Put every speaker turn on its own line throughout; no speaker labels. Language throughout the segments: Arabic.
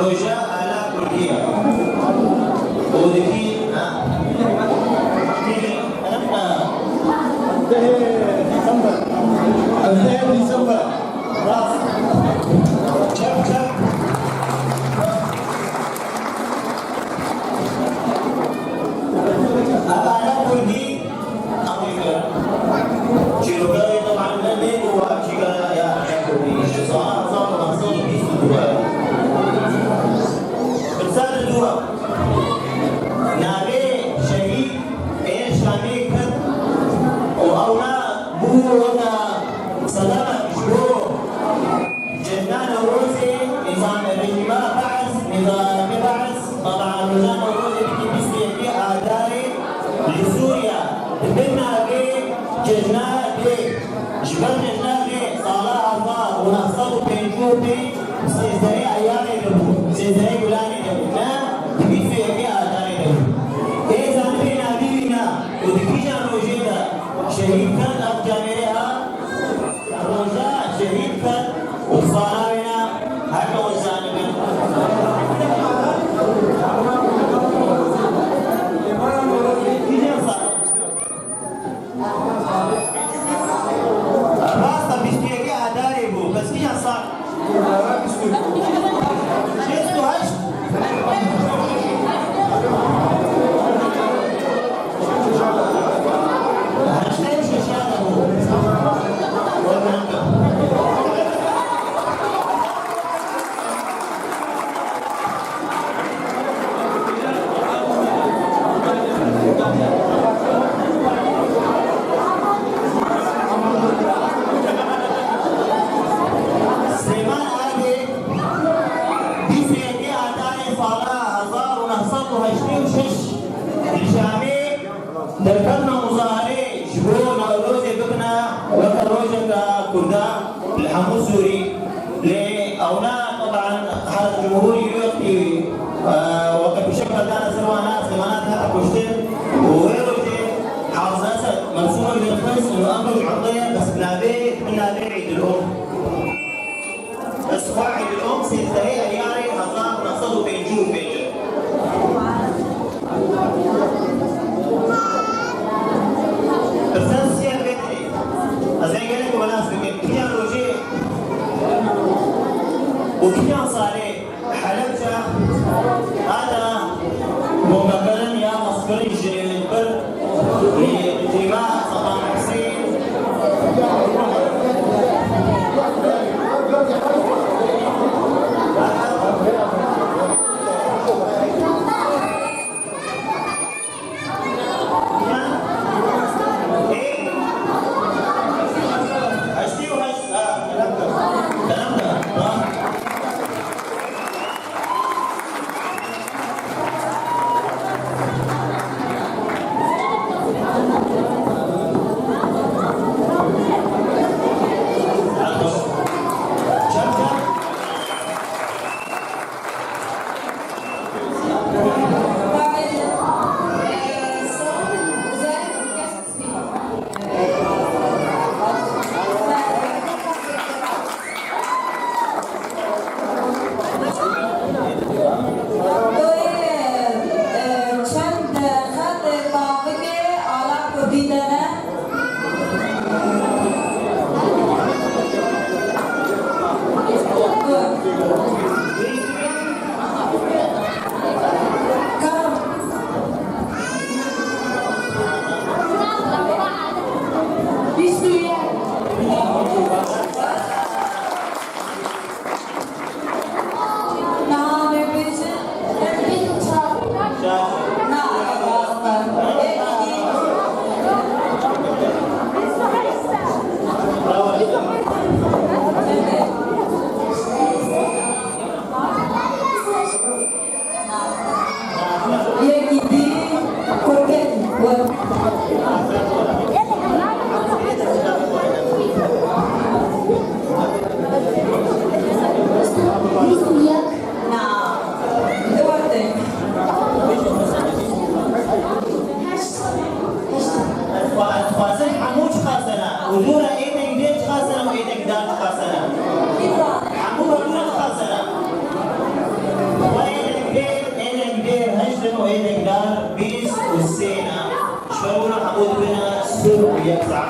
روجا على تركيا ودكي انتهى ديسمبر راس شب أنا تركي أمريكا شيروكا طبعا لندن وشيكا يا تركي صار مقصود في دبي رسالة دوا نابي شهيد إيش شاميكا وأولا بو ولا سلامة شبو جنان وروزي نظام الرجيم بعث نظام بعث طبعا نظام وروزي بكي في آداري لسوريا بنا بي جنان بي جبل جنان بي صلاح الله ونصر بينجو بي سيزري أيامي لبو سيزري قلاني لبو نا بكي في آداري لبو إذا بنا بينا ودكيجا روجيدا شهيد كان أبجاميرها روجا شهيد كان وصانا هكا وزانبين راستا بيشتيكي أداري بو بس كيجا صار شيستو هشت هشتين شاشانا بو ذكرنا مظاهرين شبون روزي بكنا وكر روجا كردا الحمو سوري لأونا طبعا هذا الجمهور يلقي وقت بشكل كان سروانات زمانات هذا كشتين وويروجي حافظات مرسومة بالخمس انه امر عرضية بس بنابي عيد الام بس عيد الام سيستري اياري هزار نصدو بينجو بينجو بس سير بيتري زي قالك وناس كيان روجي وكيان صاري حلبجة هذا مقابلا يا مصبري جيبر لجماعة صدام حسين يسعى.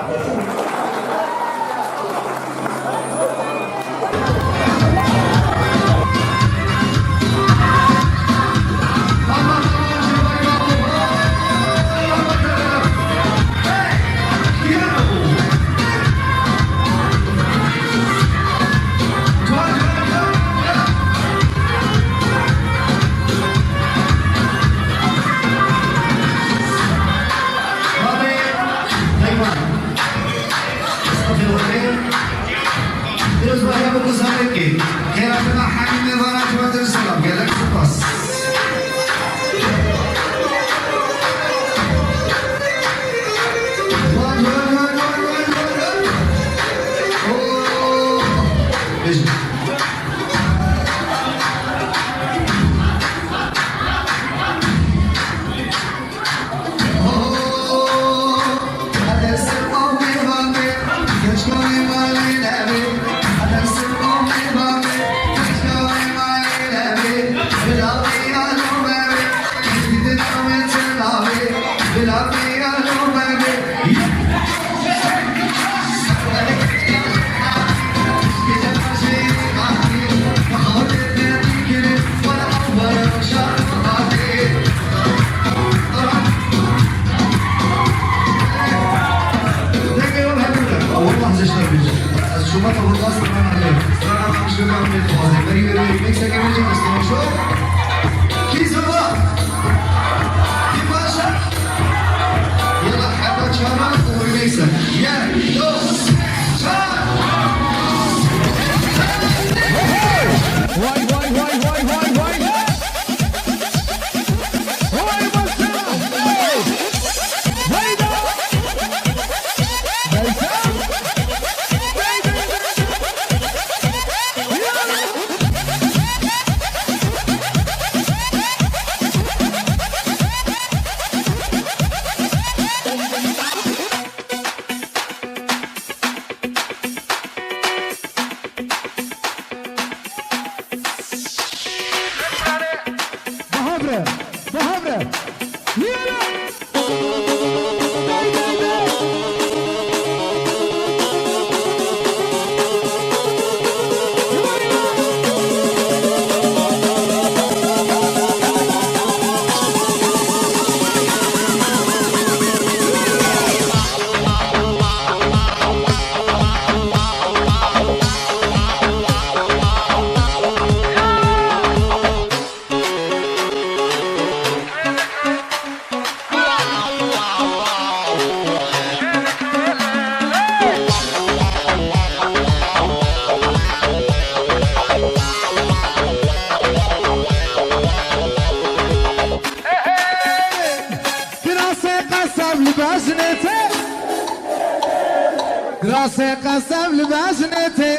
راسي قسم لبجنتي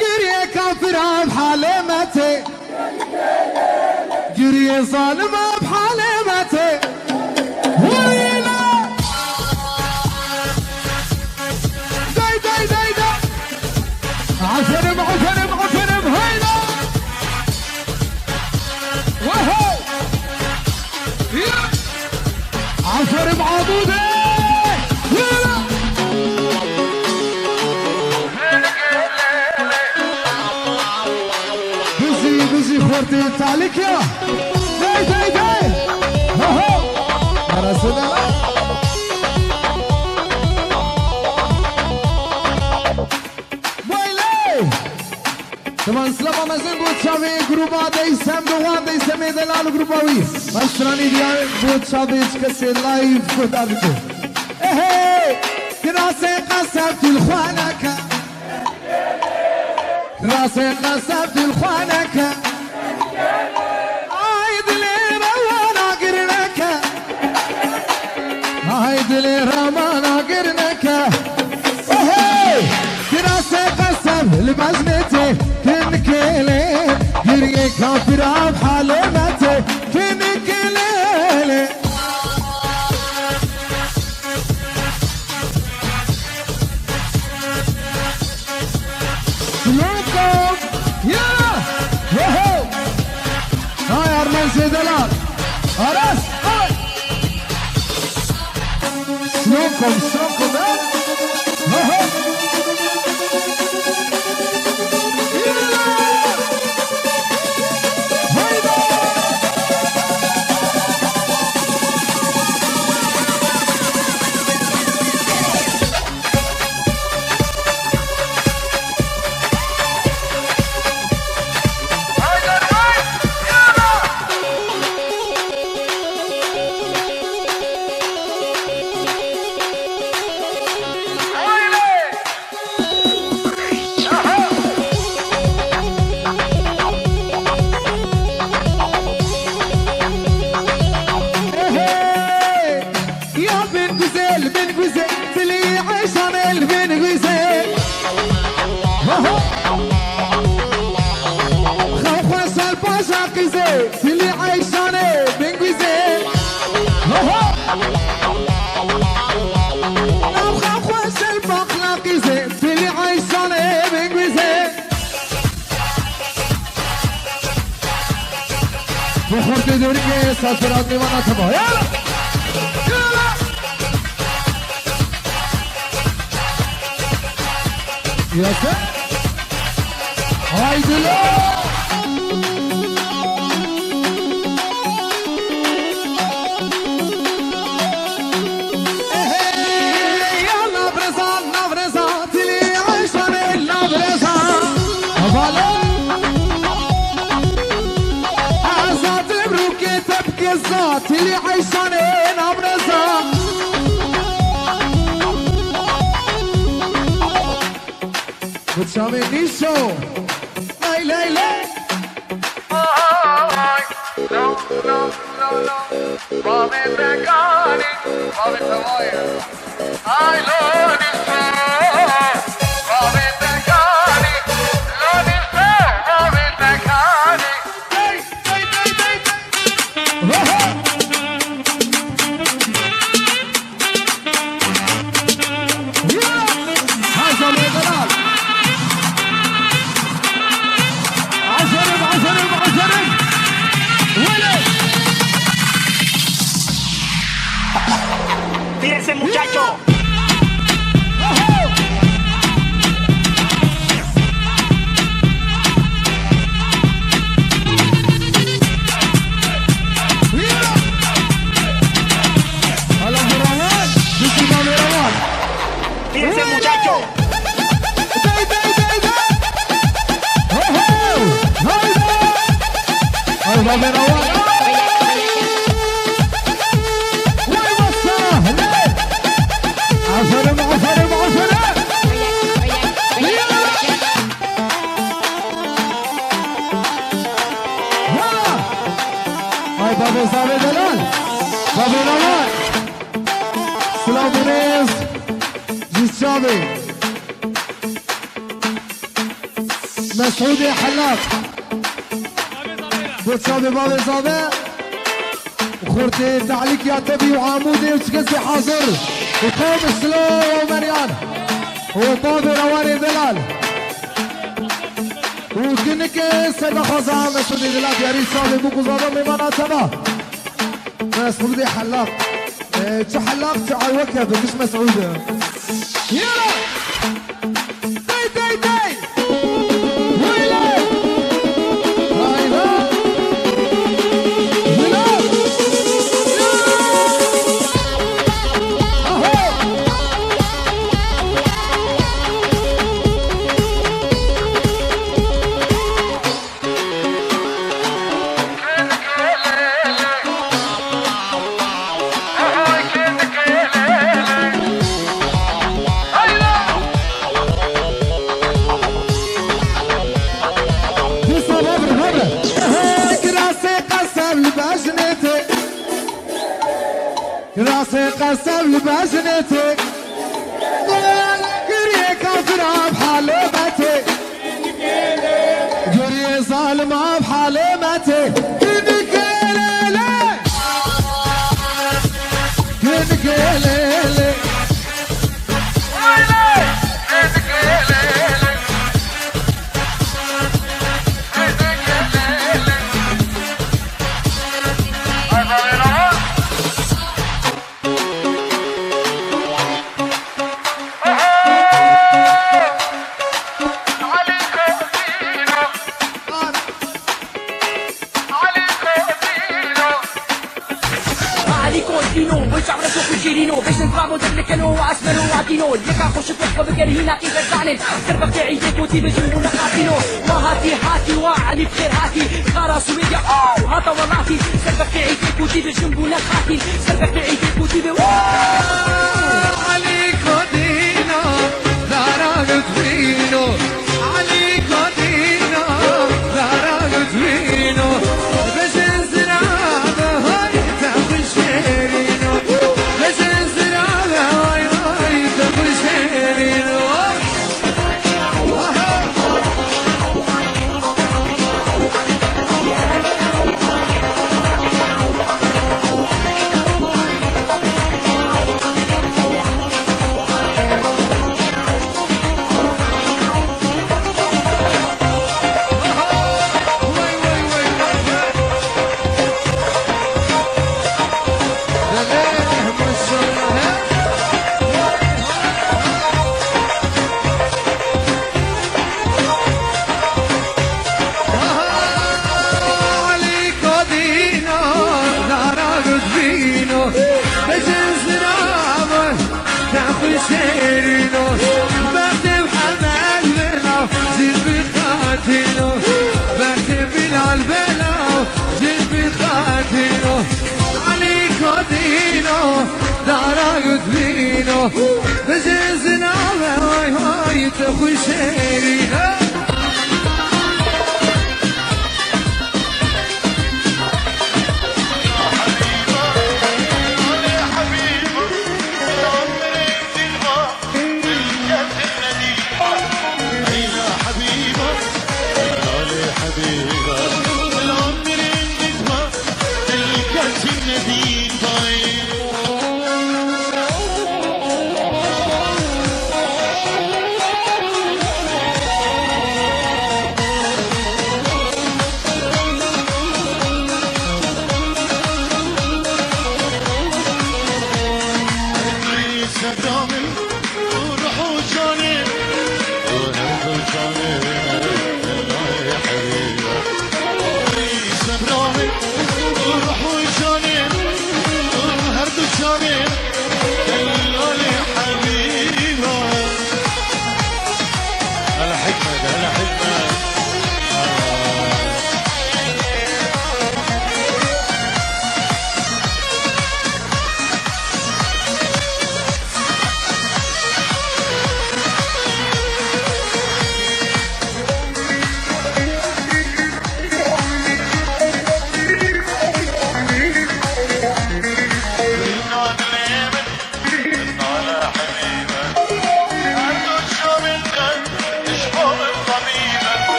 قريه كافره بحليمتي قريه ظالمه بحليمتي ويلا داي داي داي داي عفرم عفرم عفرم هيلا وهو عفرم عضودي فورتي تعليك يا داي داي داي هو راسنا ويلي كمان سلام مازن بود شاوي جروبا داي سم دوان داي سمي دلال جروباوي مستراني ديال بود شاوي كسي لايف كداركو ايه راسي قسمت الخوانك راسي قسمت الخوانك هايدلي رمانا قرنك هاي دراسة قسم لبزنتي كنكيلي قرية كافرة بحلمتي كنكيلي سلامكم يا وهو هاي أرمان سيدلال أرس شلونكم اللي عايشاني بنجوزين لو خوش البخلاقي زين اللي عايشاني بنجوزين بخورت دوري سافراتني وانا تبا يلا يلا يا سيد هايدي لا الزات اللي عايشانين ابرزا بتسامي نيشو لاي لاي لاي
No, Bobby Pecani, Bobby Savoya. I love this song. Bobby Pecani, love this song. Bobby Pecani. Hey, hey, hey, hey, hey.
¡Tírense, muchacho! ¡Tírense, muchacho!
بابي صابي دلال بابي روان سلام بنيز جيس شابي مسعودي حلاق بوت شابي بابي صابي وخورتي تعليق يا تبي وعامودي وتكسي حاضر وقوم سلو ومريان وبابي رواني دلال وكنك سيدا خزام مسعودي دلال يا ريس صابي بوكو زادو ميمانا تبا مسعودي حلاق تش حلاق تعال وكب مش مسعودي يلا داي داي داي ويلي هاي ها يلا اهو راسي قسم لبجنتك قريه كافره بحالمتي قريه ظالمه بحالمتي كنك ليلي كنك ليلي
شيرينو باش نتفاهمو تبلكنو واسمرو وعدينو ليكا خوش تلقى بكرهينا كيف زعلن سربك تاعي تيكوتي بجنبونا قاتينو وهاتي هاتي وعلي بخير هاتي خارا سويديا اوه هاتا واللاتي سربك تاعي تيكوتي بجنبونا قاتل سربك تاعي تيكوتي
عليكو دينا دارا قدوينو عليكو دينا دارا قدوينو بس انزرابه هاي تاخذ شيرينو بس انزرابه هاي تاخذ شيرينو بزنزنا هاي هاي تخوي شيرينا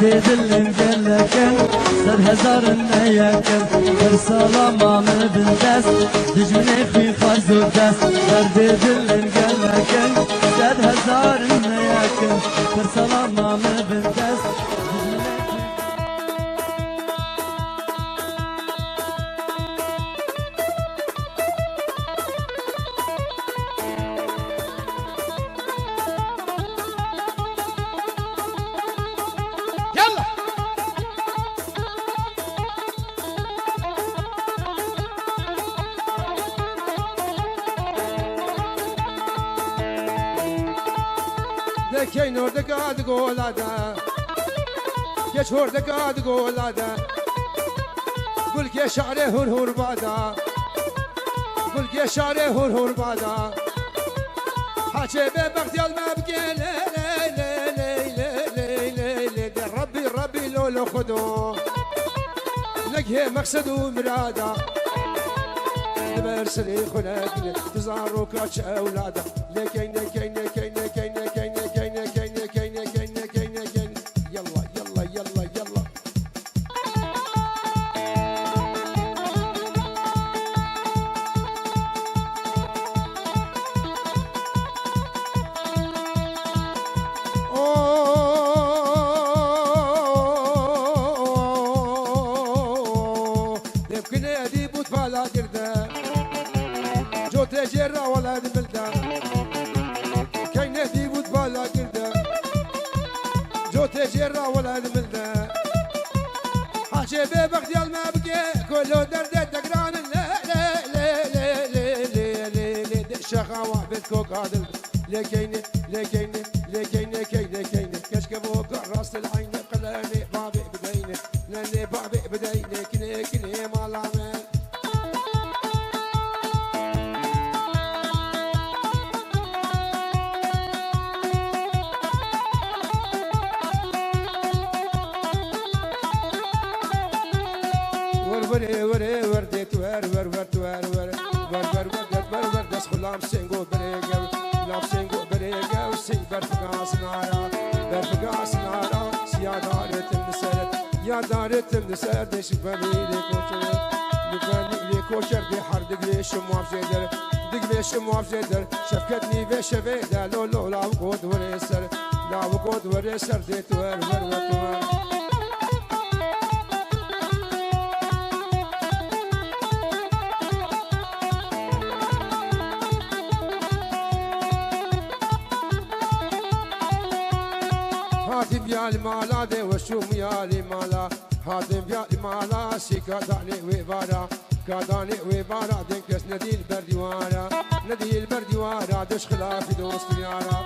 دل جلكن صد هزار النياكن برسالة ما من بندس دجمني في خرز ودس درد دل جلكن صد هزار النياكن برسالة ما من بندس
كي نوردك تقول هذا يا شوردك تقول هذا قولك يا شعري هور بعدا قولك يا شعري هور بعدا حاجة ببغت يا المبكي لا لا لا لا لا لا لا ربي
لولو خدو نجه مقصد ومرادا دبر سري خلق تزارو كاش أولادا لكين لكين لكين لكين لكين لكين لكين لكين لكين لكين لكين يلا يلا يلا يلا يمكن أديب وتفالا قرده جو تجرى ولا دملده كاين أديب وتفالا قرده جو تجرى ولا دملده حاجة بيبك ديال ما بقي كله درده تقران لا لا لا لا لا لا لا لا شخاوة بيتكوك عدل لكين لكين لكين لكين لكين كشكبوك راس العين قلاني بابي بديني لاني بابي بديني كني كني ما العمل وري وري ورديت ور ور ور ور ور ور ور ور ور دس خلام سينغو بريغا لام سينغو بريغا سين برفقاس نارا برفقاس نارا يا دارت النسر يا دارت النسر دش بني لكوشر بني لكوشر دي حرد ليش موافجدر دقليش موافجدر شفكتني بشفي دا لو لو لا وقود وريسر لا وقود وريسر ديت ور ور ور هاتم يا المالا دي وشوم يا المالا هاتم يا المالا سي كاداني ويبارا كاداني ويبارا دنكس ندي البردوارا ندي البردوارا دش خلافي دوست يارا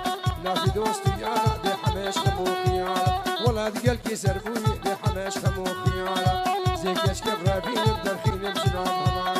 لا في دوست يارا دي حماش خموخ يارا والله دقل كي سرفوي دي حماش خموخ يارا زي كشكب رافين بدرخين بجناب همان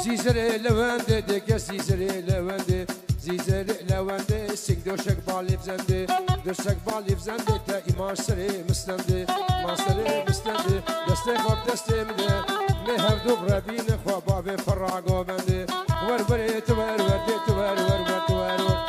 زيزري لوانده ديك زيزري لوانده زيزري لوانده سيك دوشك بالي بزنده دوشك بالي بزنده تا إيمان سري مستنده ما سري مستنده دستي خوب دستي مده مهف دوب ربين خواب بابي فراغو بنده ور بري تور ور دي تور ور ور تور ور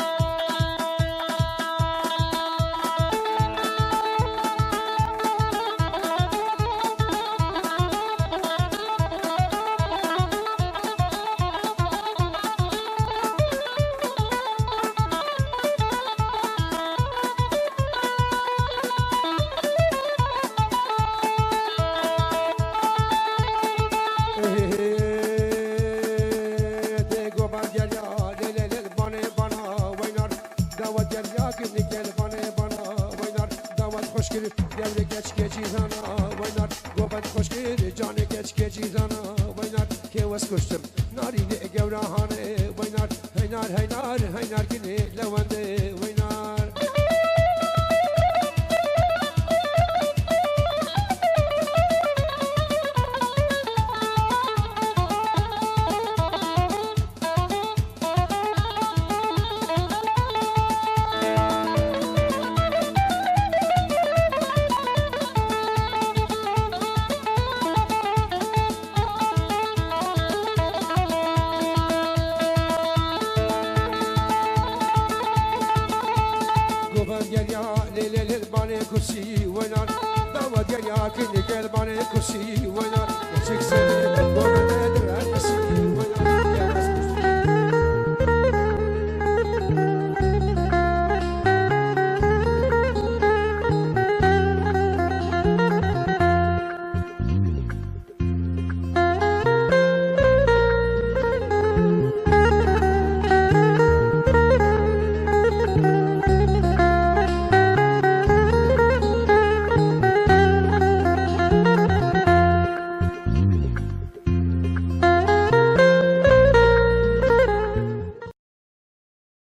گل گچ کجی زنا وینار گوبت خوشگیر جان گچ کجی زنا وینار که وس کشتم ناری گورهانه وینار هینار هینار هینار کنی لونده وینار kursi وينار دوا دنيا كني قلباني كرسي وينار